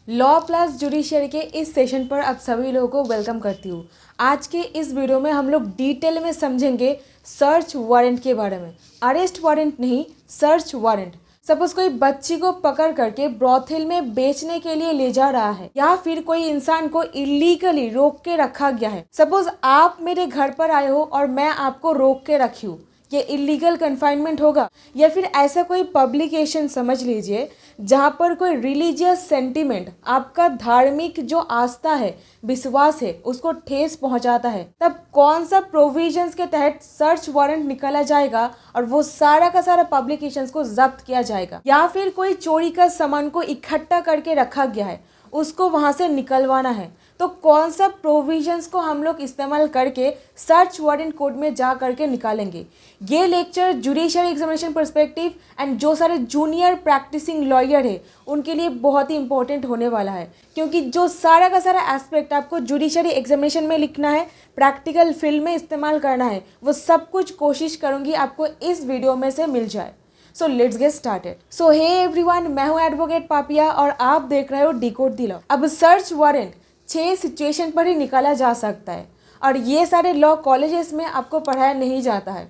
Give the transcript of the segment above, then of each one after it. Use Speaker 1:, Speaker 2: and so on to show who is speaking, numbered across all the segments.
Speaker 1: Law plus judiciary के इस session पर आप सभी लोगों को वेलकम करती हूँ। आज के इस वीडियो में हम लोग डिटेल में समझेंगे सर्च वारंट के बारे में। अरेस्ट वारंट नहीं, सर्च वारंट। सपोज कोई बच्ची को पकड़ करके ब्रॉथेल में बेचने के लिए ले जा रहा है या फिर कोई इंसान को इलीगली रोक के रखा गया है। सपोज आप मेरे घर पर आए हो और मैं आपको रोक के रखी हूँ, ये इलीगल कन्फाइनमेंट होगा। या फिर ऐसा कोई पब्लिकेशन समझ लीजिए जहाँ पर कोई रिलीजियस सेंटिमेंट, आपका धार्मिक जो आस्था है, विश्वास है, उसको ठेस पहुँचाता है, तब कौन सा प्रोविजंस के तहत सर्च वारंट निकाला जाएगा और वो सारा का सारा पब्लिकेशंस को जब्त किया जाएगा। या फिर कोई चोरी का सामान को इकट्ठा करके रखा गया है, उसको वहाँ से निकलवाना है, तो कौन सा प्रोविजंस को हम लोग इस्तेमाल करके सर्च वारंट कोड में जा करके निकालेंगे। ये lecture judiciary examination perspective and जो सारे जूनियर प्रैक्टिसिंग लॉयर है उनके लिए बहुत ही इंपॉर्टेंट होने वाला है, क्योंकि जो सारा का सारा एस्पेक्ट आपको जुडिशरी एग्जामिनेशन में लिखना है, प्रैक्टिकल फील्ड में इस्तेमाल करना है, वो सब कुछ कोशिश करूँगी आपको इस वीडियो में से मिल जाए। So let's get started. So hey everyone, मैं हूँ एडवोकेट पापिया और आप देख रहे हो डिकोड द लॉ। अब सर्च वारंट 6 सिचुएशन पर ही निकाला जा सकता है और ये सारे लॉ कॉलेजेस में आपको पढ़ाया नहीं जाता है।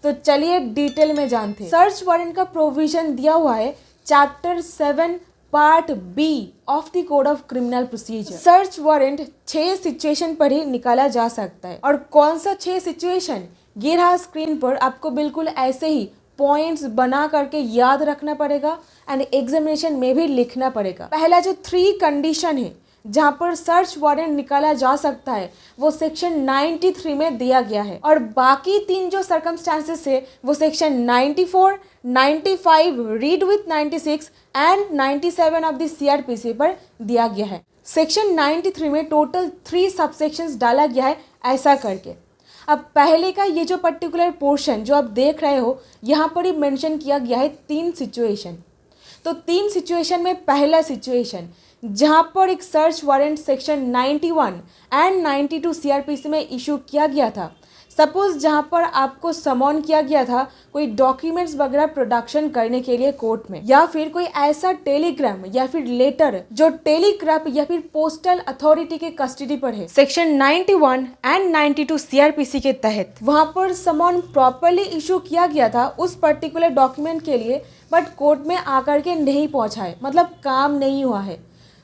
Speaker 1: तो चलिए डिटेल में जानते हैं। सर्च वारंट का प्रोविजन दिया हुआ है chapter 7 part B of the code of criminal procedure. Search warrant 6 situation पर ही निकाला जा सकता है। और कौन सा 6 सिचुएशन, ये रहा स्क्रीन पर। आपको बिल्कुल ऐसे ही पॉइंट्स बना करके याद रखना पड़ेगा एंड एग्जामिनेशन में भी लिखना पड़ेगा। पहला जो 3 कंडीशन है जहाँ पर सर्च वारंट निकाला जा सकता है वो सेक्शन 93 में दिया गया है, और बाकी 3 जो सर्कमस्टांसेस है वो section 94, 95, read with 96 and 97 of the CrPC पर दिया गया है। सेक्शन 93 में टोटल 3 सबसेक्शंस डाला गया है ऐसा करके। अब पहले का ये जो पर्टिकुलर पोर्शन जो आप देख रहे हो, यहाँ पर ही मेंशन किया गया है 3 सिचुएशन। तो 3 सिचुएशन में पहला सिचुएशन जहाँ पर एक search warrant section 91 and 92 CrPC में इशू किया गया था। सपोज जहाँ पर आपको समन किया गया था कोई डॉक्यूमेंट्स वगैरह प्रोडक्शन करने के लिए कोर्ट में, या फिर कोई ऐसा टेलीग्राम या फिर लेटर जो टेलीग्राफ या फिर पोस्टल अथॉरिटी के कस्टडी पर है, सेक्शन 91 एंड 92 सीआरपीसी के तहत वहाँ पर समन प्रॉपरली इशू किया गया था उस पर्टिकुलर डॉक्यूमेंट के लिए, बट कोर्ट में आकर के नहीं पहुँचा है, मतलब काम नहीं हुआ है।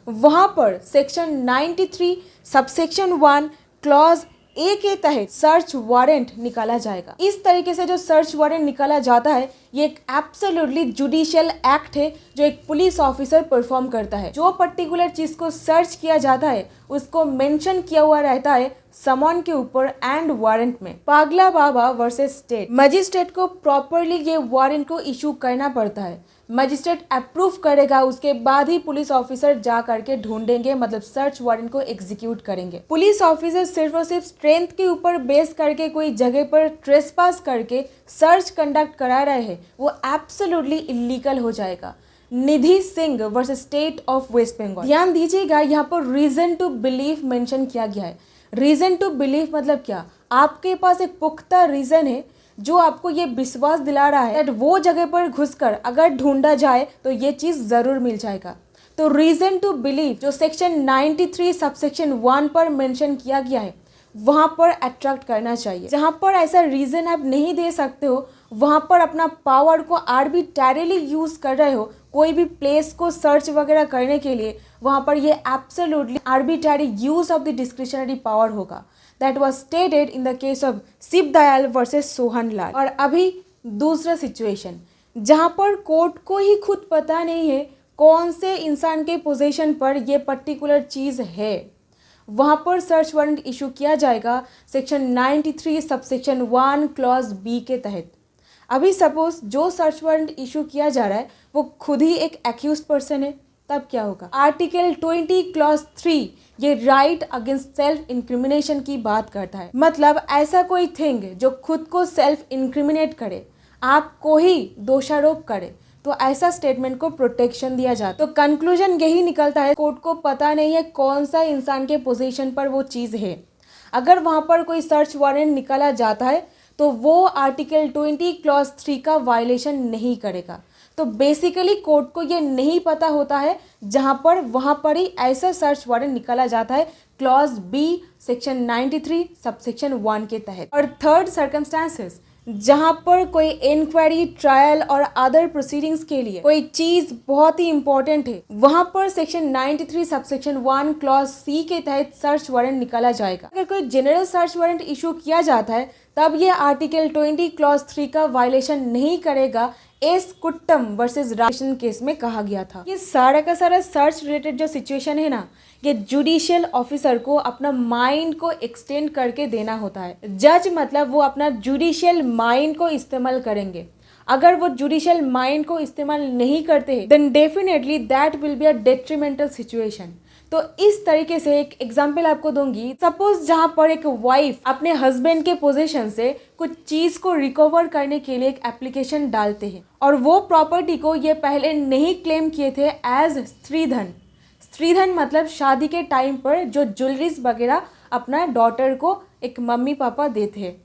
Speaker 1: वहाँ पर सेक्शन 93 सबसेक्शन 1 क्लॉज ए के तहत सर्च वारंट निकाला जाएगा। इस तरीके से जो सर्च वारंट निकाला जाता है ये एक एब्सोल्युटली जुडिशियल एक्ट है जो एक पुलिस ऑफिसर परफॉर्म करता है। जो पर्टिकुलर चीज को सर्च किया जाता है उसको मेंशन किया हुआ रहता है समन के ऊपर एंड वारंट में। पागला बाबा वर्सेस स्टेट, मजिस्ट्रेट को प्रॉपरली ये वारंट को इशू करना पड़ता है। मजिस्ट्रेट अप्रूव करेगा, उसके बाद ही पुलिस ऑफिसर जा करके ढूंढेंगे, मतलब सर्च वारंट को एग्जीक्यूट करेंगे। पुलिस ऑफिसर सिर्फ और सिर्फ स्ट्रेंथ के ऊपर बेस करके कोई जगह पर ट्रेसपास करके सर्च कंडक्ट करा रहे हैं, वो एब्सोल्युटली इलीगल हो जाएगा। Nidhi Singh versus state of West Bengal. ध्यान दीजिएगा, यहाँ पर रीजन टू बिलीव मेंशन किया गया है। रीजन टू बिलीव मतलब क्या, आपके पास एक पुख्ता रीजन है जो आपको ये विश्वास दिला रहा है कि वो जगह पर घुसकर अगर ढूंढा जाए तो ये चीज़ ज़रूर मिल जाएगा। तो रीज़न टू बिलीव जो सेक्शन 93 सबसेक्शन 1 पर मेंशन किया गया है वहाँ पर अट्रैक्ट करना चाहिए। जहाँ पर ऐसा रीज़न आप नहीं दे सकते हो वहाँ पर अपना पावर को आर्बिट्ररीली यूज़ कर रहे हो कोई भी प्लेस को सर्च वगैरह करने के लिए, वहाँ पर ये absolutely arbitrary use of the discretionary power होगा। That was stated in the case of Shiv Dayal versus Sohan Lal. और अभी दूसरा सिचुएशन जहाँ पर कोर्ट को ही खुद पता नहीं है कौन से इंसान के पोजीशन पर ये पर्टिकुलर चीज़ है, वहाँ पर सर्च वारंट इशू किया जाएगा सेक्शन 93 सबसेक्शन 1 क्लॉज बी के तहत। अभी सपोज जो सर्च वारंट इशू किया जा रहा है वो खुद ही एक एक्यूज्ड पर्सन है, तब क्या होगा। आर्टिकल 20 क्लॉज 3 ये राइट अगेंस्ट सेल्फ इंक्रिमिनेशन की बात करता है। मतलब ऐसा कोई थिंग जो खुद को सेल्फ इंक्रिमिनेट करे, आपको ही दोषारोप करे, तो ऐसा स्टेटमेंट को प्रोटेक्शन दिया जाता है। तो कंक्लूजन यही निकलता है कोर्ट को पता नहीं है कौन सा इंसान के पोजीशन पर वो चीज़ है। अगर वहाँ पर कोई सर्च वारंट निकाला जाता है तो वो आर्टिकल 20 क्लॉज 3 का वायलेशन नहीं करेगा। तो बेसिकली कोर्ट को ये नहीं पता होता है, जहाँ पर वहाँ पर ही ऐसा सर्च वारंट निकाला जाता है क्लॉज बी सेक्शन 93 सबसेक्शन 1 के तहत। और थर्ड सर्कमस्टांसेस, जहाँ पर कोई इंक्वायरी, ट्रायल और अदर प्रोसीडिंग्स के लिए कोई चीज बहुत ही इंपॉर्टेंट है, वहां पर सेक्शन 93 सबसेक्शन 1 क्लॉज सी के तहत सर्च वारंट निकाला जाएगा। अगर कोई जनरल सर्च वारंट इशू किया जाता है तब ये आर्टिकल 20 क्लॉज 3 का वायलेशन नहीं करेगा, एस कुट्टम वर्सेस राशन केस में कहा गया था। ये सारा का सारा सर्च रिलेटेड जो सिचुएशन है ना, ये जुडिशियल ऑफिसर को अपना माइंड को एक्सटेंड करके देना होता है। जज मतलब वो अपना जुडिशियल माइंड को इस्तेमाल करेंगे। अगर वो जुडिशियल माइंड को इस्तेमाल नहीं करते then definitely that will be a detrimental situation. तो इस तरीके से एक एग्जाम्पल आपको दूंगी। सपोज जहाँ पर एक वाइफ अपने हस्बैंड के पोजीशन से कुछ चीज को रिकवर करने के लिए एक एप्लीकेशन डालते हैं और वो प्रॉपर्टी को ये पहले नहीं क्लेम किए थे एज स्त्रीधन। स्त्रीधन मतलब शादी के टाइम पर जो ज्वेलरीज वगैरह अपना डॉटर को एक मम्मी पापा देते हैं,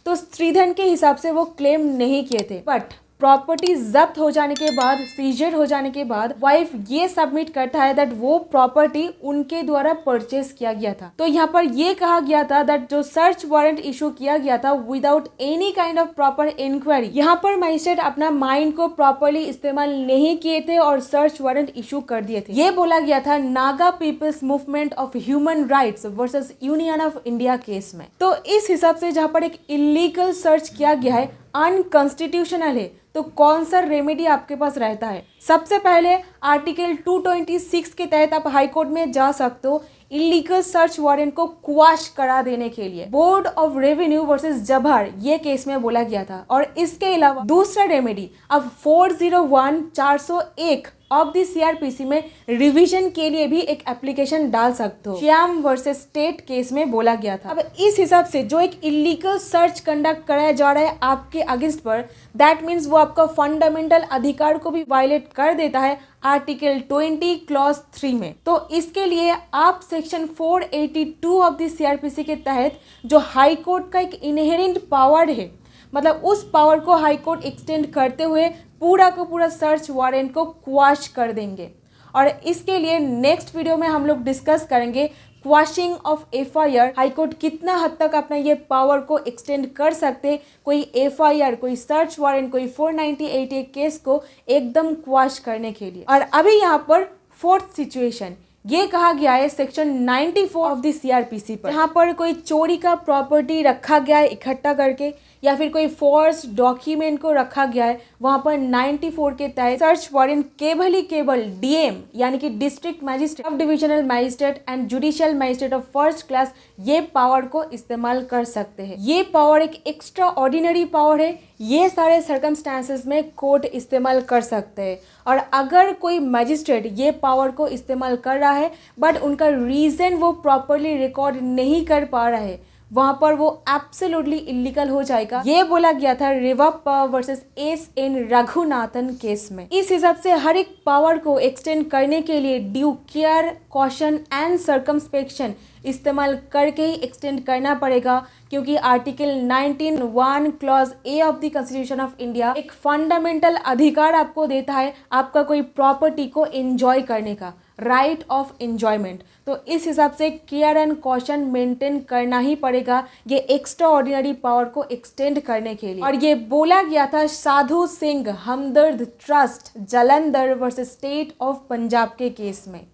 Speaker 1: तो स्त्रीधन के हिसाब से वो क्लेम नहीं किए थे। बट प्रॉपर्टी जब्त हो जाने के बाद, सीजर हो जाने के बाद वाइफ ये सबमिट करता है दैट वो प्रॉपर्टी उनके द्वारा परचेज किया गया था। तो यहाँ पर ये कहा गया था दैट जो सर्च वारंट इशू किया गया था without any kind of proper inquiry, यहाँ पर मजिस्ट्रेट अपना माइंड को प्रॉपरली इस्तेमाल नहीं किए थे और सर्च वारंट इशू कर दिए थे। ये बोला गया था Naga people's movement of human rights versus union of India case में। तो इस हिसाब से जहाँ पर एक इलीगल सर्च किया गया है, अनकॉन्स्टिट्यूशनल है, तो कौन सा रेमेडी आपके पास रहता है? सबसे पहले आर्टिकल 226 के तहत आप हाई कोर्ट में जा सकते हो इलीगल सर्च वारंट को क्वाश करा देने के लिए। बोर्ड ऑफ रेवेन्यू वर्सेस जबहर ये केस में बोला गया था। और इसके अलावा दूसरा रेमेडी अब 401 ऑफ दी सीआरपीसी में रिवीजन के लिए भी एक एप्लीकेशन डाल सकते हो। श्याम वर्सेस स्टेट केस में बोला गया था। अब इस हिसाब से जो एक इलीगल सर्च कंडक्ट कराया जा रहा है आपके अगेंस्ट पर, दैट मीन्स वो आपका फंडामेंटल अधिकार को भी वायलेट कर देता है आर्टिकल 20 क्लॉज 3 में। तो इसके लिए आप सेक्शन 482 ऑफ दी सीआरपीसी के तहत जो हाई कोर्ट का एक इनहेरेंट पावर है, मतलब उस पावर को हाई कोर्ट एक्सटेंड करते हुए पूरा का पूरा सर्च वारंट को क्वाश कर देंगे। और इसके लिए नेक्स्ट वीडियो में हम लोग डिस्कस करेंगे quashing of FIR. High court कितना हद तक अपना ये पावर को एक्सटेंड कर सकते, कोई एफआईआर, कोई सर्च वारंट, कोई 498A केस को एकदम क्वाश करने के लिए। और अभी यहाँ पर फोर्थ सिचुएशन ये कहा गया है सेक्शन 94 ऑफ द सीआरपीसी पर, जहाँ पर कोई चोरी का प्रॉपर्टी रखा गया है इकट्ठा करके, या फिर कोई फॉल्स डॉक्यूमेंट को रखा गया है, वहाँ पर 94 के तहत सर्च वारंट केवल डीएम यानी कि district magistrate, sub divisional magistrate and judicial magistrate of first class ये पावर को इस्तेमाल कर सकते हैं। ये पावर एक एक्स्ट्रा ऑर्डिनरी पावर है, ये सारे सर्कमस्टांसेस में कोर्ट इस्तेमाल कर सकते हैं। और अगर कोई मजिस्ट्रेट ये पावर को इस्तेमाल कर रहा है बट उनका रीज़न वो प्रॉपरली रिकॉर्ड नहीं कर पा रहा है, वहाँ पर वो एब्सोल्युटली इलीगल हो जाएगा। ये बोला गया था रेवाप्पा वर्सेस एस.एन. रघुनाथन केस में। इस हिसाब से हर एक पावर को एक्सटेंड करने के लिए ड्यू केयर, कॉशन एंड सर्कमस्पेक्शन इस्तेमाल करके ही एक्सटेंड करना पड़ेगा, क्योंकि article 19(1) clause A of the constitution of India एक फंडामेंटल अधिकार आपको देता है आपका कोई प्रॉपर्टी को एंजॉय करने का, राइट ऑफ एंजॉयमेंट। तो इस हिसाब से केयर एंड कॉशन मेंटेन करना ही पड़ेगा ये एक्स्ट्रा ऑर्डिनरी पावर को एक्सटेंड करने के लिए। और ये बोला गया था Sadhu Singh Hamdard trust Jalandhar versus state of Punjab के केस में।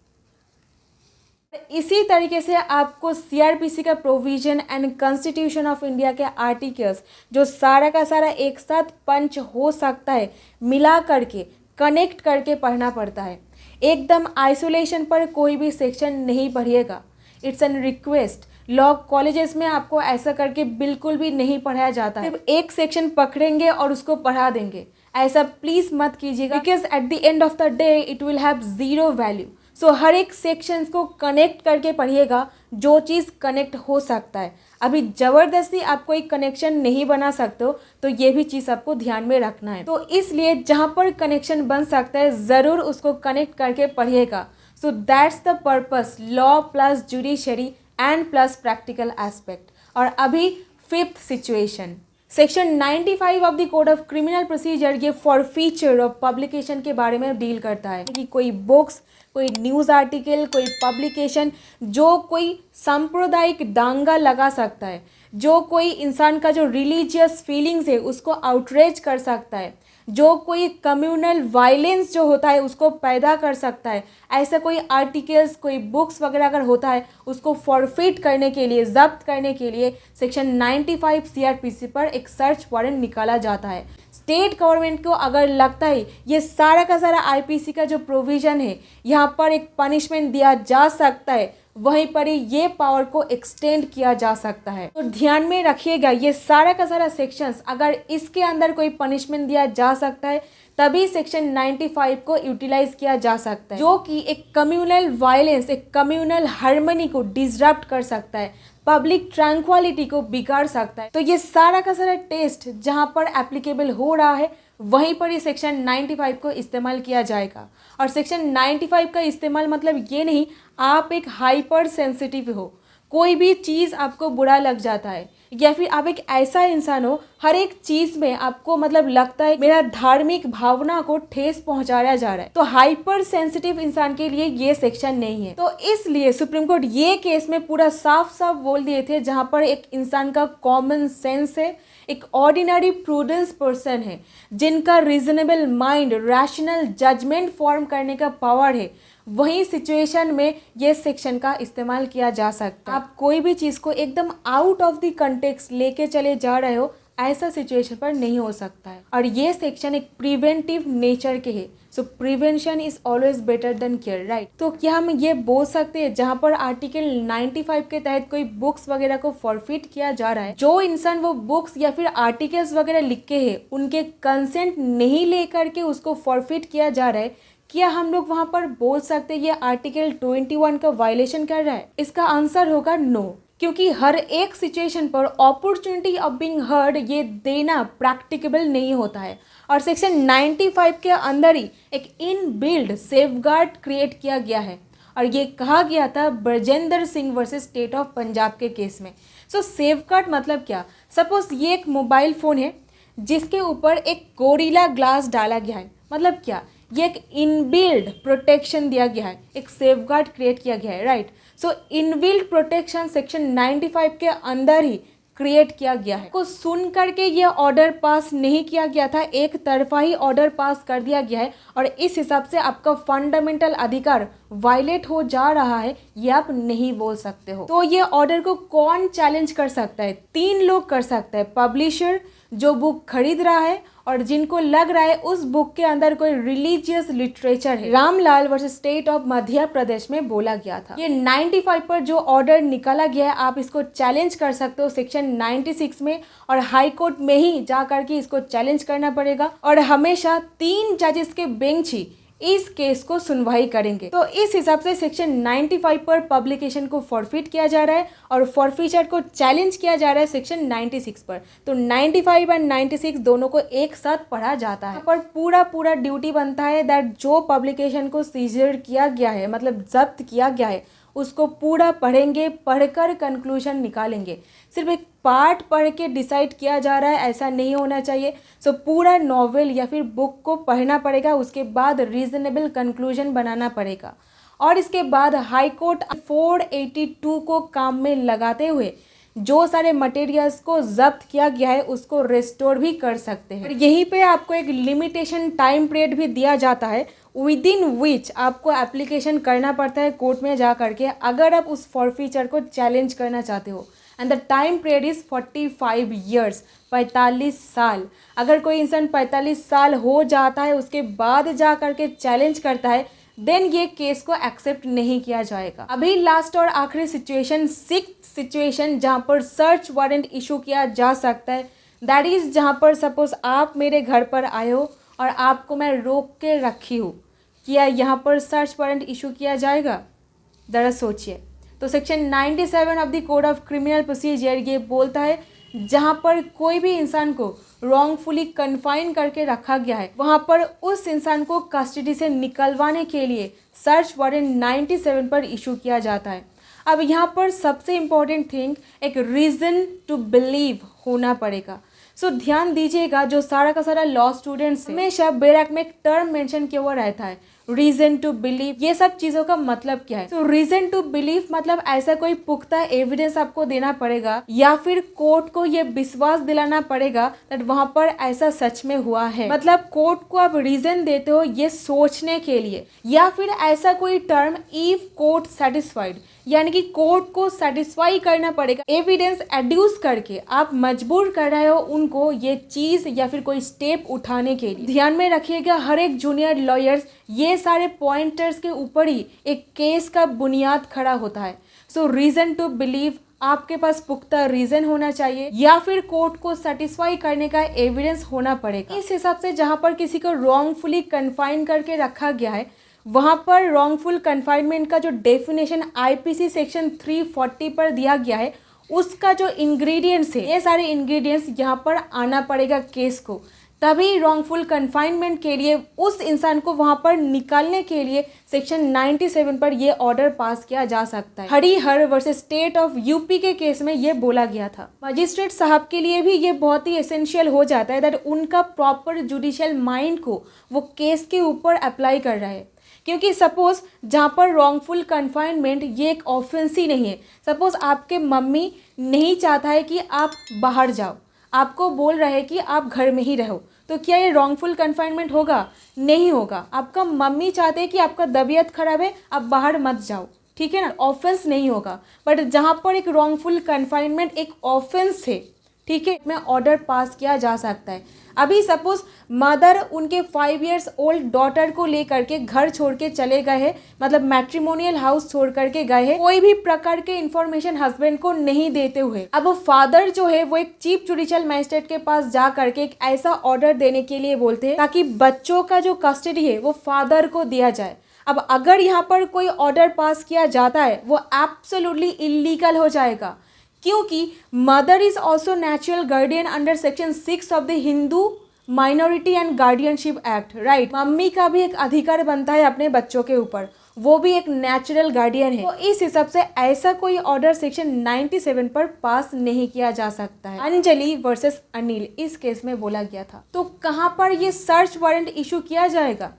Speaker 1: इसी तरीके से आपको सीआरपीसी का provision and constitution of India के आर्टिकल्स जो सारा का सारा एक साथ पंच हो सकता है, मिला करके कनेक्ट करके पढ़ना पड़ता है। एकदम आइसोलेशन पर कोई भी सेक्शन नहीं पढ़िएगा, it's an request. Law colleges में आपको ऐसा करके बिल्कुल भी नहीं पढ़ाया जाता है, सिर्फ एक सेक्शन पकड़ेंगे और उसको पढ़ा देंगे, ऐसा प्लीज मत कीजिएगा, because at the end of the day it will have zero value. So हर एक सेक्शंस को कनेक्ट करके पढ़िएगा जो चीज़ कनेक्ट हो सकता है। अभी ज़बरदस्ती आप कोई कनेक्शन नहीं बना सकते हो, तो ये भी चीज़ आपको ध्यान में रखना है। तो इसलिए जहाँ पर कनेक्शन बन सकता है ज़रूर उसको कनेक्ट करके पढ़िएगा। So that's the purpose, law plus judiciary and plus practical aspect. और अभी fifth situation, section 95 of the code of criminal procedure ये फॉरफीचर ऑफ पब्लिकेशन के बारे में डील करता है कि कोई बुक्स, कोई न्यूज़ आर्टिकल, कोई पब्लिकेशन जो कोई सांप्रदायिक दांगा लगा सकता है, जो कोई इंसान का जो रिलीजियस फीलिंग्स है उसको आउटरेज कर सकता है, जो कोई कम्युनल वायलेंस जो होता है उसको पैदा कर सकता है, ऐसा कोई आर्टिकल्स, कोई बुक्स वगैरह अगर होता है उसको फॉरफिट करने के लिए, जब्त करने के लिए सेक्शन 95 सीआरपीसी पर एक सर्च वारंट निकाला जाता है। स्टेट गवर्नमेंट को अगर लगता है ये सारा का सारा आईपीसी का जो प्रोविज़न है यहाँ पर एक पनिशमेंट दिया जा सकता है, वहीं पर ही ये पावर को एक्सटेंड किया जा सकता है। तो ध्यान में रखिएगा ये सारा का सारा सेक्शंस अगर इसके अंदर कोई पनिशमेंट दिया जा सकता है तभी सेक्शन 95 को यूटिलाइज किया जा सकता है, जो कि एक कम्युनल वायलेंस, एक कम्युनल हार्मनी को डिसरप्ट कर सकता है, पब्लिक ट्रैंक्विलिटी को बिगाड़ सकता है। तो ये सारा का सारा टेस्ट जहाँ पर एप्लीकेबल हो रहा है वहीं पर ये सेक्शन 95 को इस्तेमाल किया जाएगा। और सेक्शन 95 का इस्तेमाल मतलब ये नहीं आप एक हाइपर सेंसिटिव हो, कोई भी चीज़ आपको बुरा लग जाता है, या फिर आप एक ऐसा इंसान हो हर एक चीज़ में आपको मतलब लगता है मेरा धार्मिक भावना को ठेस पहुंचाया जा रहा है, तो हाइपर सेंसिटिव इंसान के लिए ये सेक्शन नहीं है। तो इसलिए सुप्रीम कोर्ट ये केस में पूरा साफ साफ बोल दिए थे जहां पर एक इंसान का कॉमन सेंस है, एक ऑर्डिनरी प्रूडेंस पर्सन है, जिनका reasonable mind, rational judgement form करने का पावर है, वही सिचुएशन में ये सेक्शन का इस्तेमाल किया जा सकता है। आप कोई भी चीज़ को एकदम आउट ऑफ द कंटेक्स्ट लेके चले जा रहे हो, ऐसा सिचुएशन पर नहीं हो सकता है। और ये सेक्शन एक प्रिवेंटिव नेचर के है, सो prevention is always better than care, right. तो क्या हम ये बोल सकते हैं जहाँ पर आर्टिकल 95 के तहत कोई बुक्स वगैरह को फॉरफिट किया जा रहा है, जो इंसान वो बुक्स या फिर आर्टिकल्स वगैरह लिख के है उनके कंसेंट नहीं लेकर के उसको फॉरफिट किया जा रहा है, क्या हम लोग वहां पर बोल सकते हैं ये आर्टिकल 21 का वायलेशन कर रहा है? इसका आंसर होगा नो, क्योंकि हर एक सिचुएशन पर अपॉर्चुनिटी ऑफ बीइंग हर्ड ये देना प्रैक्टिकेबल नहीं होता है। और सेक्शन 95 के अंदर ही एक इनबिल्ड सेफगार्ड क्रिएट किया गया है, और ये कहा गया था Brajendra Singh versus state of Punjab के केस में। सो सेफगार्ड मतलब क्या? सपोज ये एक मोबाइल फ़ोन है जिसके ऊपर एक गोरिल्ला ग्लास डाला गया है, मतलब क्या? ये एक इनबिल्ड प्रोटेक्शन दिया गया है, एक सेफगार्ड क्रिएट किया गया है, राइट। सो इनबिल्ड प्रोटेक्शन सेक्शन 95 के अंदर ही क्रिएट किया गया है। को सुन करके ये ऑर्डर पास नहीं किया गया था, एक तरफा ही ऑर्डर पास कर दिया गया है, और इस हिसाब से आपका फंडामेंटल अधिकार वायलेट हो जा रहा है, ये आप नहीं बोल सकते हो। तो ये ऑर्डर को कौन चैलेंज कर सकता है? 3 लोग कर सकते हैं, पब्लिशर जो बुक खरीद रहा है और जिनको लग रहा है उस बुक के अंदर कोई रिलीजियस लिटरेचर है। Ramlal versus state of Madhya Pradesh में बोला गया था। ये 95 पर जो ऑर्डर निकाला गया है आप इसको चैलेंज कर सकते हो सेक्शन 96 में, और हाई कोर्ट में ही जा करके इसको चैलेंज करना पड़ेगा, और हमेशा 3 जजेस के बेंच ही इस केस को सुनवाई करेंगे। तो इस हिसाब से सेक्शन 95 पर पब्लिकेशन को फॉरफिट किया जा रहा है और फॉरफिचर को चैलेंज किया जा रहा है सेक्शन 96 पर। तो 95 एंड 96 दोनों को एक साथ पढ़ा जाता है। पर पूरा ड्यूटी बनता है दैट जो पब्लिकेशन को सीजर किया गया है, मतलब जब्त किया गया है, उसको पूरा पढ़ेंगे, पढ़कर कंक्लूजन निकालेंगे। सिर्फ एक पार्ट पढ़ के डिसाइड किया जा रहा है ऐसा नहीं होना चाहिए। सो पूरा नॉवेल या फिर बुक को पढ़ना पड़ेगा, उसके बाद रीजनेबल कंक्लूजन बनाना पड़ेगा, और इसके बाद हाई कोर्ट 482 को काम में लगाते हुए जो सारे मटेरियल्स को जब्त किया गया है उसको रिस्टोर भी कर सकते हैं। यहीं पे आपको एक लिमिटेशन टाइम पीरियड भी दिया जाता है विद इन विच आपको एप्लीकेशन करना पड़ता है कोर्ट में जा करके, अगर आप उस फॉरफीचर को चैलेंज करना चाहते हो। And the time period is 45 years, 45 साल। अगर कोई इंसान 45 साल हो जाता है उसके बाद जा करके चैलेंज करता है, देन ये केस को एक्सेप्ट नहीं किया जाएगा। अभी लास्ट और आखिरी सिचुएशन, 6th सिचुएशन जहाँ पर सर्च वारंट इशू किया जा सकता है, दैट इज़ जहाँ पर सपोज आप मेरे घर पर आए हो और आपको मैं रोक के रखी हूँ, क्या यहाँ पर सर्च वारंट इशू किया जाएगा? ज़रा सोचिए। तो section 97 of the code of criminal procedure ये बोलता है जहाँ पर कोई भी इंसान को रॉन्गफुली कन्फाइन करके रखा गया है वहाँ पर उस इंसान को कस्टडी से निकलवाने के लिए सर्च वारंट 97 पर इशू किया जाता है। अब यहाँ पर सबसे इम्पोर्टेंट थिंग, एक रीज़न टू बिलीव होना पड़ेगा। सो ध्यान दीजिएगा, जो सारा का सारा लॉ स्टूडेंट्स हमेशा बैरक में एक टर्म मेंशन किया हुआ रहता है, रीजन टू बिलीव। ये सब चीजों का मतलब क्या है? तो रीजन टू बिलीव मतलब ऐसा कोई पुख्ता एविडेंस आपको देना पड़ेगा या फिर कोर्ट को ये विश्वास दिलाना पड़ेगा दैट वहां पर ऐसा सच में हुआ है। मतलब कोर्ट को आप रीजन देते हो ये सोचने के लिए, या फिर ऐसा कोई टर्म इफ कोर्ट सेटिस्फाइड, यानी कि कोर्ट को सेटिस्फाई करना पड़ेगा, एविडेंस एड्यूस करके आप मजबूर कर रहे हो उनको ये चीज या फिर कोई स्टेप उठाने के लिए। ध्यान में रखिएगा, हर एक जूनियर लॉयर्स ये सारे पॉइंटर्स के ऊपर ही एक केस का बुनियाद खड़ा होता है। सो रीजन टू बिलीव, आपके पास पुख्ता रीजन होना चाहिए या फिर कोर्ट को सेटिस्फाई करने का एविडेंस होना पड़ेगा। इस हिसाब से जहां पर किसी को रॉन्गफुली कन्फाइन करके रखा गया है, वहां पर रॉन्गफुल कन्फाइनमेंट का जो डेफिनेशन आईपीसी सेक्शन 340 पर दिया गया है, उसका जो इंग्रेडिएंट्स है, ये सारे इंग्रेडिएंट्स यहाँ पर आना पड़ेगा केस को, तभी रॉन्गफुल कन्फाइनमेंट के लिए उस इंसान को वहां पर निकालने के लिए सेक्शन 97 पर ये ऑर्डर पास किया जा सकता है। Harihar versus state of UP के केस में ये बोला गया था। मजिस्ट्रेट साहब के लिए भी ये बहुत ही एसेंशियल हो जाता है दैट उनका प्रॉपर जुडिशियल माइंड को वो केस के ऊपर अप्लाई कर रहा है, क्योंकि सपोज जहाँ पर रॉन्गफुल कन्फाइनमेंट ये एक ऑफेंस ही नहीं है। सपोज आपके मम्मी नहीं चाहता है कि आप बाहर जाओ, आपको बोल रहे हैं कि आप घर में ही रहो, तो क्या ये रॉन्गफुल कन्फाइनमेंट होगा? नहीं होगा। आपका मम्मी चाहते हैं कि आपका तबीयत खराब है, आप बाहर मत जाओ, ठीक है ना, ऑफेंस नहीं होगा। बट जहाँ पर एक रॉन्गफुल कन्फाइनमेंट एक ऑफेंस है, ठीक है, में ऑर्डर पास किया जा सकता है। अभी सपोज मदर उनके 5 इयर्स ओल्ड डॉटर को लेकर के घर छोड़ के चले गए हैं, मतलब मैट्रिमोनियल हाउस छोड़ करके गए हैं, कोई भी प्रकार के इंफॉर्मेशन हस्बैंड को नहीं देते हुए। अब फादर जो है वो एक चीफ जुडिशियल मजिस्ट्रेट के पास जा करके एक ऐसा ऑर्डर देने के लिए बोलते हैं ताकि बच्चों का जो कस्टडी है वो फादर को दिया जाए। अब अगर यहाँ पर कोई ऑर्डर पास किया जाता है वो एब्सोल्युटली इलीगल हो जाएगा, क्योंकि mother is also natural guardian under section 6 of the Hindu minority and guardianship act, right. Mummy का भी एक अधिकार बनता है अपने बच्चों के ऊपर, वो भी एक नेचुरल गार्डियन है। तो इस हिसाब से ऐसा कोई ऑर्डर सेक्शन 97 पर पास नहीं किया जा सकता है। अंजलि वर्सेस अनिल इस केस में बोला गया था। तो कहाँ पर ये सर्च वारंट इशू किया जाएगा?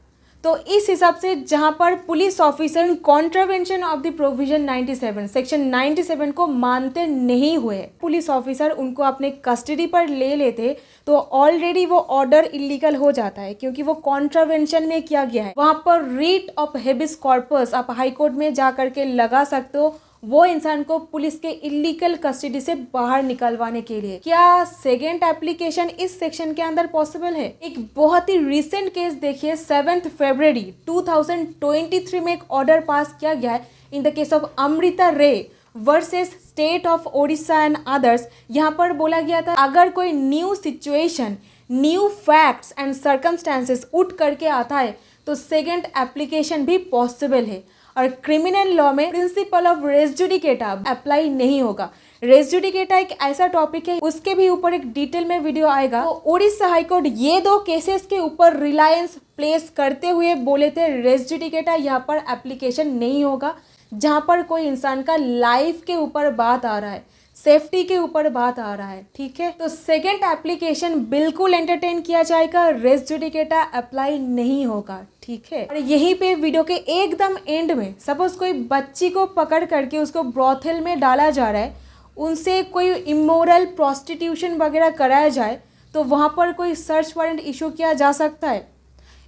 Speaker 1: तो इस हिसाब से जहां पर police officer contravention of the provision 97 section 97 को मानते नहीं हुए, पुलिस ऑफिसर उनको अपने कस्टडी पर ले लेते, तो ऑलरेडी वो ऑर्डर इलीगल हो जाता है, क्योंकि वो कॉन्ट्रावेंशन में किया गया है। वहां पर रीट ऑफ हेबिस कॉर्पस आप हाई कोर्ट में जा करके लगा सकते हो, वो इंसान को पुलिस के इलीगल कस्टडी से बाहर निकलवाने के लिए। क्या सेकेंड एप्लीकेशन इस सेक्शन के अंदर पॉसिबल है? एक बहुत ही रिसेंट केस देखिए, 7 फरवरी 2023 में एक ऑर्डर पास किया गया है in the case of Amrita Ray versus state of Odisha and others. यहाँ पर बोला गया था अगर कोई new situation, new facts and circumstances उठ करके आता है तो सेकेंड एप्लीकेशन भी पॉसिबल है। और क्रिमिनल लॉ में principle of res judicata apply नहीं होगा। रेस जुडिकेटा एक ऐसा टॉपिक है, उसके भी ऊपर एक डिटेल में वीडियो आएगा। तो उड़ीसा हाईकोर्ट ये 2 केसेस के ऊपर रिलायंस प्लेस करते हुए बोले थे रेस जुडिकेटा यहाँ पर एप्लीकेशन नहीं होगा, जहाँ पर कोई इंसान का लाइफ के ऊपर बात आ रहा है, सेफ्टी के ऊपर बात आ रहा है, ठीक है। तो सेकेंड एप्लीकेशन बिल्कुल एंटरटेन किया जाएगा, रेस जुडिकेटा अप्लाई नहीं होगा, ठीक है। और यहीं पे वीडियो के एकदम एंड में सपोज कोई बच्ची को पकड़ करके उसको ब्रॉथल में डाला जा रहा है, उनसे कोई इमोरल प्रोस्टिट्यूशन वगैरह कराया जाए, तो वहाँ पर कोई सर्च वारंट इशू किया जा सकता है।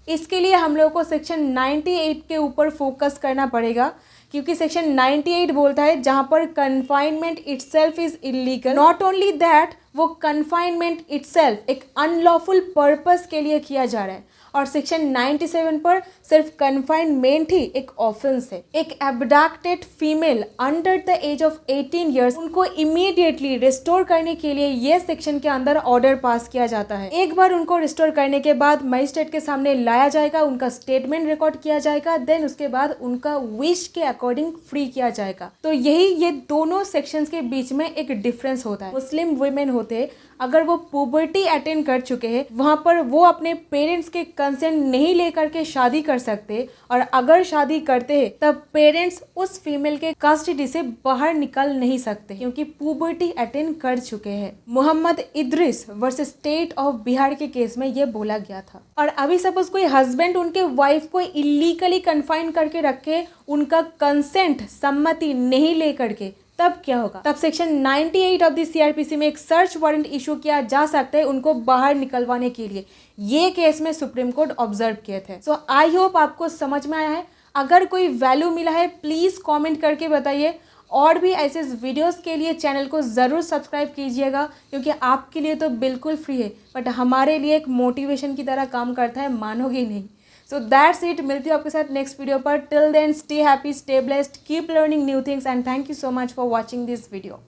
Speaker 1: इसके लिए हम लोगों को सेक्शन 98 के ऊपर फोकस करना पड़ेगा, क्योंकि सेक्शन 98 बोलता है जहाँ पर confinement itself is illegal. Not only that, वो कन्फाइनमेंट इटसेल्फ एक अनलॉफुल पर्पस के लिए किया जा रहा है, और सेक्शन 97 पर सिर्फ कन्फाइनमेंट ही एक ऑफेंस है। एक abducted female under the age of 18 years, उनको इमीडिएटली रिस्टोर करने के लिए ये सेक्शन के अंदर ऑर्डर पास किया जाता है। एक बार उनको रिस्टोर करने के बाद मजिस्ट्रेट के सामने लाया जाएगा, उनका स्टेटमेंट रिकॉर्ड किया जाएगा, देन उसके बाद उनका विश के अकॉर्डिंग फ्री किया जाएगा। तो यही ये दोनों सेक्शंस के बीच में एक डिफरेंस होता है। मुस्लिम वुमेन होते अगर वो पुबर्टी अटेंड कर चुके हैं, वहां पर वो अपने पेरेंट्स के कंसेंट नहीं लेकर के शादी कर सकते, और अगर शादी करते हैं तब पेरेंट्स उस फीमेल के कस्टडी से बाहर निकल नहीं सकते क्योंकि पुबर्टी अटेंड कर चुके हैं। Mohammed Idris versus state of Bihar के केस में ये बोला गया था। और अभी सपोज कोई हस्बैंड उनके वाइफ को इलीगली कन्फाइन करके रखे, उनका कंसेंट सम्मति नहीं लेकर के, तब क्या होगा? तब सेक्शन 98 ऑफ द सीआरपीसी में एक सर्च वारंट इशू किया जा सकता है उनको बाहर निकलवाने के लिए। ये केस में सुप्रीम कोर्ट ऑब्जर्व किए थे। सो आई होप आपको समझ में आया है। अगर कोई वैल्यू मिला है प्लीज़ कमेंट करके बताइए, और भी ऐसे वीडियोस के लिए चैनल को ज़रूर सब्सक्राइब कीजिएगा क्योंकि आपके लिए तो बिल्कुल फ्री है, बट हमारे लिए एक मोटिवेशन की तरह काम करता है, मानोगे नहीं। सो दैट्स इट, मिलती हूँ आपके साथ नेक्स्ट वीडियो पर। Till then stay happy, stay blessed, keep learning new things and thank you so much for watching this video.